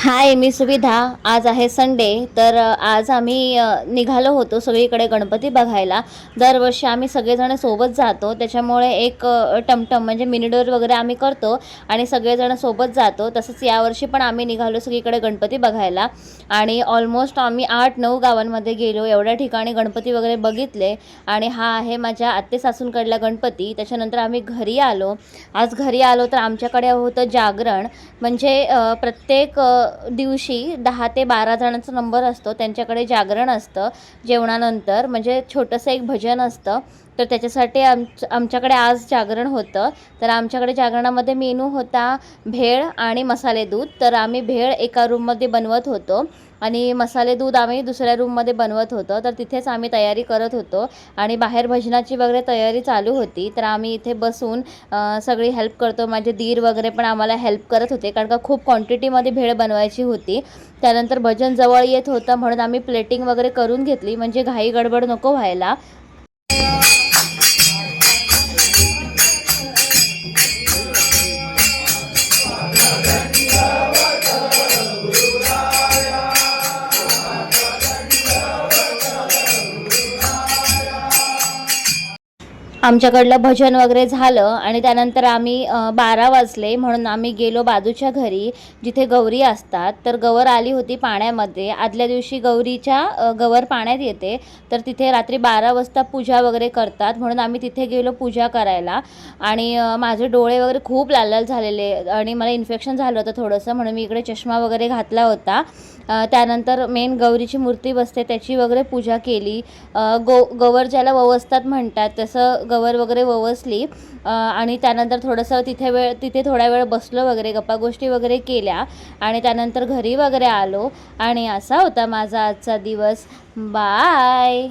हाय, मी सुविधा. आज आहे संडे. तर आज आम्ही निघालो होतो सगळीकडे गणपती बघायला. दरवर्षी आम्ही सगळेजण सोबत जातो, त्याच्यामुळे एक टमटम म्हणजे मिनी डोर वगैरे आम्ही करतो आणि सगळेजण सोबत जातो. तसंच यावर्षी पण आम्ही निघालो सगळीकडे गणपती बघायला आणि ऑलमोस्ट आम्ही 8-9 गावांमध्ये गेलो. एवढ्या ठिकाणी गणपती वगैरे बघितले आणि हा आहे माझ्या आत्ते सासूंकडला गणपती. त्याच्यानंतर आम्ही घरी आलो. आज घरी आलो तर आमच्याकडे होतं जागरण. म्हणजे प्रत्येक दिवशी 10 ते 12 जणांचा नंबर असतो, त्यांच्याकडे जागरण असतं जेवणानंतर. म्हणजे छोटंसं एक भजन असतं. तर त्याच्यासाठी आमच्याकडे आज जागरण होतं. तर आमच्याकडे जागरणामध्ये मेनू होता भेळ आणि मसाले दूध. तर आम्ही भेळ एका रूममध्ये बनवत होतो आणि मसाले दूध आम्ही दुसऱ्या रूममध्ये बनवत होतो. तर तिथेच आम्ही तयारी करत होतो आणि बाहेर भजनाची वगैरे तयारी चालू होती. तर आम्ही इथे बसून सगळी हेल्प करतो. माझे दीर वगैरे पण आम्हाला हेल्प करत होते, कारण का खूप क्वांटिटीमध्ये भेळ बनवायची होती. त्यानंतर भजन जवळ येत होतं म्हणून आम्ही प्लेटिंग वगैरे करून घेतली, म्हणजे घाई गडबड नको व्हायला. आमच्याकडलं भजन वगैरे झालं आणि त्यानंतर आम्ही 12 वाजले म्हणून आम्ही गेलो बाजूच्या घरी, जिथे गौरी असतात. तर गौर आली होती पाण्यामध्ये. आदल्या दिवशी गौर पाण्यात येते, तर तिथे रात्री 12 वाजता पूजा वगैरे करतात, म्हणून आम्ही तिथे गेलो पूजा करायला. आणि माझे डोळे वगैरे खूप लाल लाल झालेले आणि मला इन्फेक्शन झालं होतं थोडंसं, म्हणून मी इकडे चष्मा वगैरे घातला होता. त्यानंतर मेन गौरीची मूर्ती बसते त्याची वगैरे पूजा केली. गवर ज्याला ववसतात म्हणतात तसं गवर वगैरे ववसली आणि त्यानंतर थोडंसं तिथे थोडा वेळ बसलो वगैरे, गप्पा गोष्टी वगैरे केल्या आणि त्यानंतर घरी वगैरे आलो. आणि असा होता माझा आजचा दिवस. बाय.